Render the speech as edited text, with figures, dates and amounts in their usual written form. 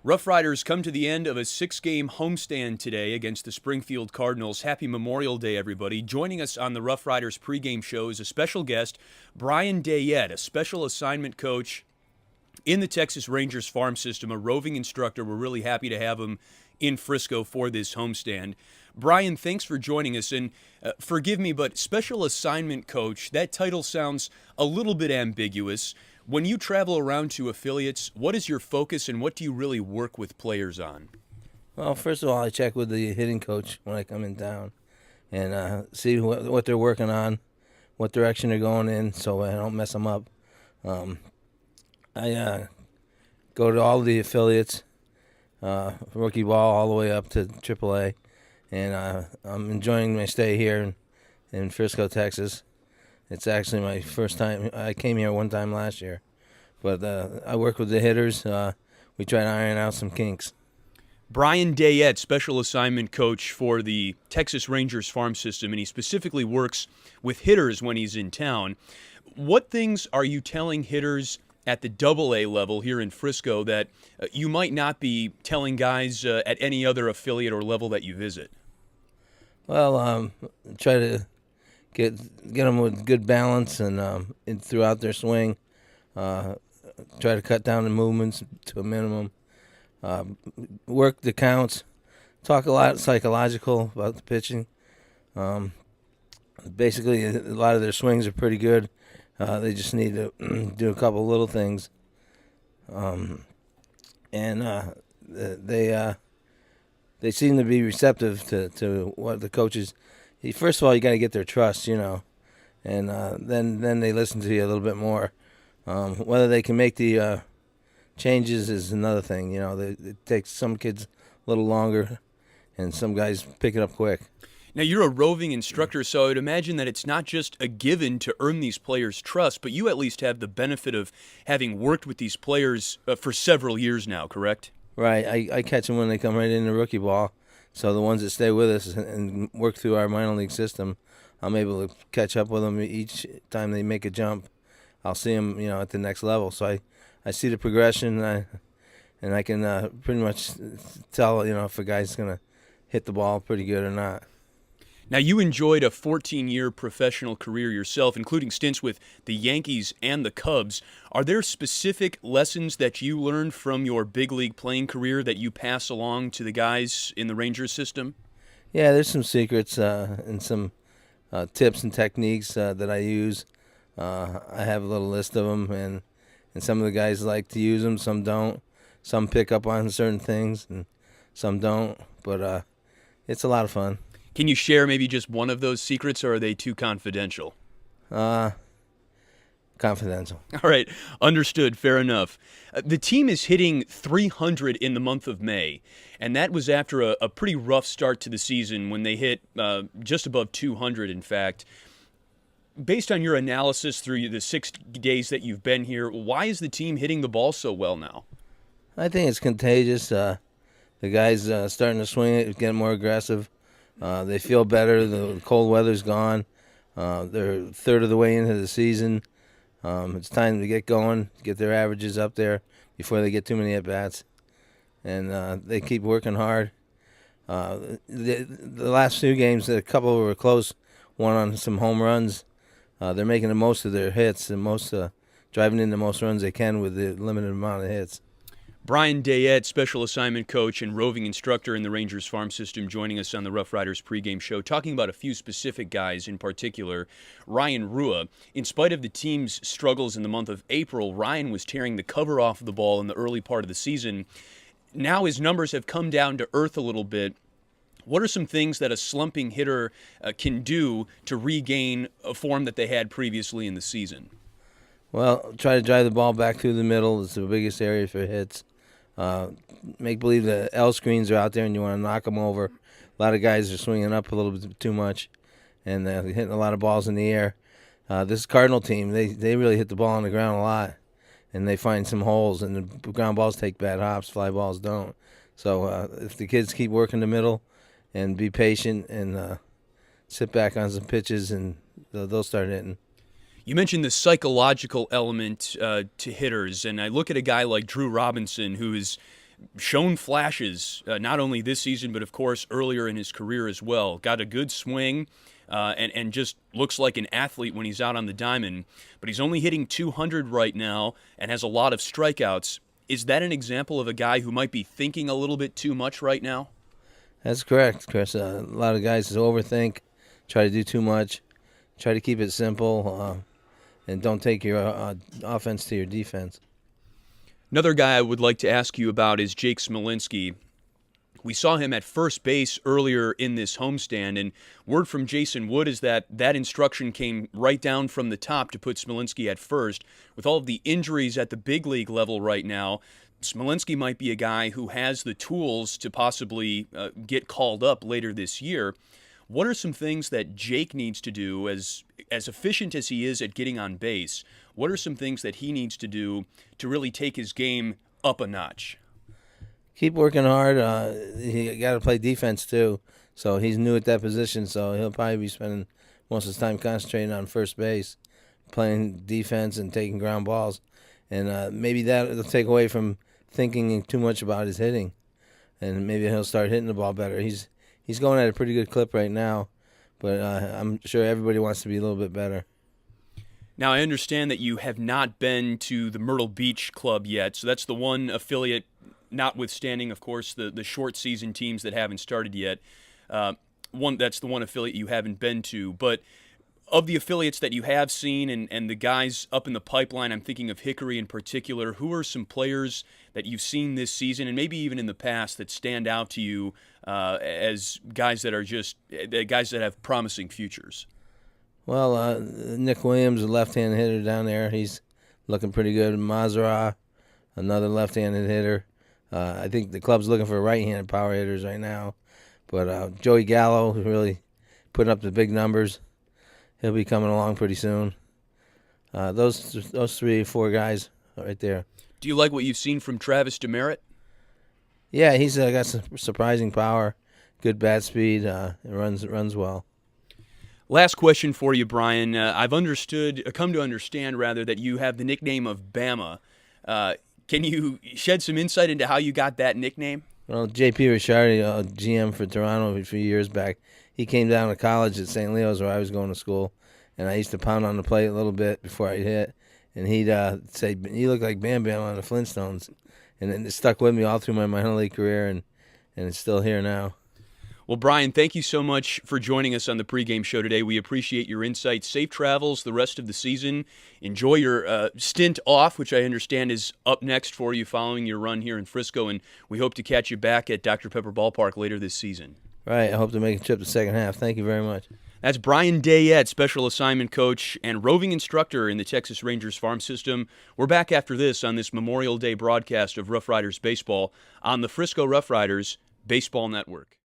RoughRiders come to the end of a 6-game homestand today against the Springfield Cardinals. Happy Memorial Day, everybody. Joining us on the RoughRiders Pregame Show is a special guest, Brian Yett, a special assignment coach in the Texas Rangers farm system, a roving instructor. We're really happy to have him in Frisco for this homestand. Brian, thanks for joining us, and forgive me, but special assignment coach, that title sounds a little bit ambiguous. When you travel around to affiliates, what is your focus and what do you really work with players on? Well, first of all, I check with the hitting coach when I come in town and see what they're working on, what direction they're going in, so I don't mess them up. I go to all the affiliates, rookie ball all the way up to AAA, and I'm enjoying my stay here in Frisco, Texas. It's actually my first time. I came here one time last year, but I work with the hitters. We try to iron out some kinks. Brian Yett, special assignment coach for the Texas Rangers farm system, and he specifically works with hitters when he's in town. What things are you telling hitters at the AA level here in Frisco that you might not be telling guys at any other affiliate or level that you visit? Well, try to get them with good balance and throughout their swing. Try to cut down the movements to a minimum. Work the counts. Talk a lot psychological about the pitching. Basically, a lot of their swings are pretty good. They just need to do a couple little things. They seem to be receptive to what the coaches. First of all, you got to get their trust, and then they listen to you a little bit more. Whether they can make the changes is another thing. It takes some kids a little longer, and some guys pick it up quick. Now, you're a roving instructor, so I would imagine that it's not just a given to earn these players' trust, but you at least have the benefit of having worked with these players for several years now, correct? Right. I catch them when they come right into rookie ball. So the ones that stay with us and work through our minor league system, I'm able to catch up with them each time they make a jump. I'll see them, at the next level. So I see the progression, and I can pretty much tell, if a guy's going to hit the ball pretty good or not. Now, you enjoyed a 14-year professional career yourself, including stints with the Yankees and the Cubs. Are there specific lessons that you learned from your big league playing career that you pass along to the guys in the Rangers system? Yeah, there's some secrets and some tips and techniques that I use. I have a little list of them, and some of the guys like to use them, some don't. Some pick up on certain things, and some don't. But it's a lot of fun. Can you share maybe just one of those secrets, or are they too confidential? Confidential. All right, understood, fair enough. The team is hitting 300 in the month of May, and that was after a pretty rough start to the season when they hit just above 200, in fact. Based on your analysis through the 6 days that you've been here, why is the team hitting the ball so well now? I think it's contagious. The guys starting to swing it, getting more aggressive. They feel better. The cold weather's gone. They're a third of the way into the season. It's time to get going, get their averages up there before they get too many at-bats. And they keep working hard. The last few games, a couple were close, one on some home runs. They're making the most of their hits and driving in the most runs they can with the limited amount of hits. Brian Yett, special assignment coach and roving instructor in the Rangers farm system, joining us on the RoughRiders Pregame Show, talking about a few specific guys in particular. Ryan Rua. In spite of the team's struggles in the month of April, Ryan was tearing the cover off of the ball in the early part of the season. Now his numbers have come down to earth a little bit. What are some things that a slumping hitter can do to regain a form that they had previously in the season? Well, try to drive the ball back through the middle. It's the biggest area for hits. Make believe the L screens are out there and you want to knock them over. A lot of guys are swinging up a little bit too much, and they're hitting a lot of balls in the air. This Cardinal team, they really hit the ball on the ground a lot, and they find some holes, and the ground balls take bad hops, fly balls don't. So if the kids keep working the middle and be patient and sit back on some pitches, and they'll start hitting. You mentioned the psychological element to hitters, and I look at a guy like Drew Robinson, who is shown flashes, not only this season, but of course earlier in his career as well. Got a good swing and just looks like an athlete when he's out on the diamond. But he's only hitting 200 right now and has a lot of strikeouts. Is that an example of a guy who might be thinking a little bit too much right now? That's correct, Chris. A lot of guys overthink, try to do too much, try to keep it simple, and don't take your offense to your defense. Another guy I would like to ask you about is Jake Smolinski. We saw him at first base earlier in this homestand, and word from Jason Wood is that instruction came right down from the top to put Smolinski at first. With all of the injuries at the big league level right now, Smolinski might be a guy who has the tools to possibly get called up later this year. What are some things that Jake needs to do, as efficient as he is at getting on base? What are some things that he needs to do to really take his game up a notch? Keep working hard. He got to play defense too, so he's new at that position. So he'll probably be spending most of his time concentrating on first base, playing defense and taking ground balls, and maybe that'll take away from thinking too much about his hitting, and maybe he'll start hitting the ball better. He's going at a pretty good clip right now, but I'm sure everybody wants to be a little bit better. Now, I understand that you have not been to the Myrtle Beach club yet, so that's the one affiliate, notwithstanding, of course, the short season teams that haven't started yet. That's the one affiliate you haven't been to. But of the affiliates that you have seen and the guys up in the pipeline, I'm thinking of Hickory in particular, who are some players that you've seen this season and maybe even in the past that stand out to you as guys that are just guys that have promising futures? Well, Nick Williams, a left-handed hitter down there, he's looking pretty good. Mazara, another left-handed hitter. I think the club's looking for right-handed power hitters right now. But Joey Gallo, who's really putting up the big numbers, he'll be coming along pretty soon. Those 3 or 4 guys right there. Do you like what you've seen from Travis Demerit? Yeah, he's got some surprising power, good bat speed, runs well. Last question for you, Brian. I've come to understand that you have the nickname of Bama. Can you shed some insight into how you got that nickname? Well, J.P. Ricciardi, GM for Toronto a few years back, he came down to college at St. Leo's where I was going to school, and I used to pound on the plate a little bit before I'd hit, and he'd say, "You look like Bam Bam on the Flintstones," and it stuck with me all through my minor league career, and it's still here now. Well, Brian, thank you so much for joining us on the pregame show today. We appreciate your insights. Safe travels the rest of the season. Enjoy your stint off, which I understand is up next for you following your run here in Frisco, and we hope to catch you back at Dr. Pepper Ballpark later this season. Right. I hope to make a trip the second half. Thank you very much. That's Brian Yett, special assignment coach and roving instructor in the Texas Rangers farm system. We're back after this on this Memorial Day broadcast of Rough Riders Baseball on the Frisco Rough Riders Baseball Network.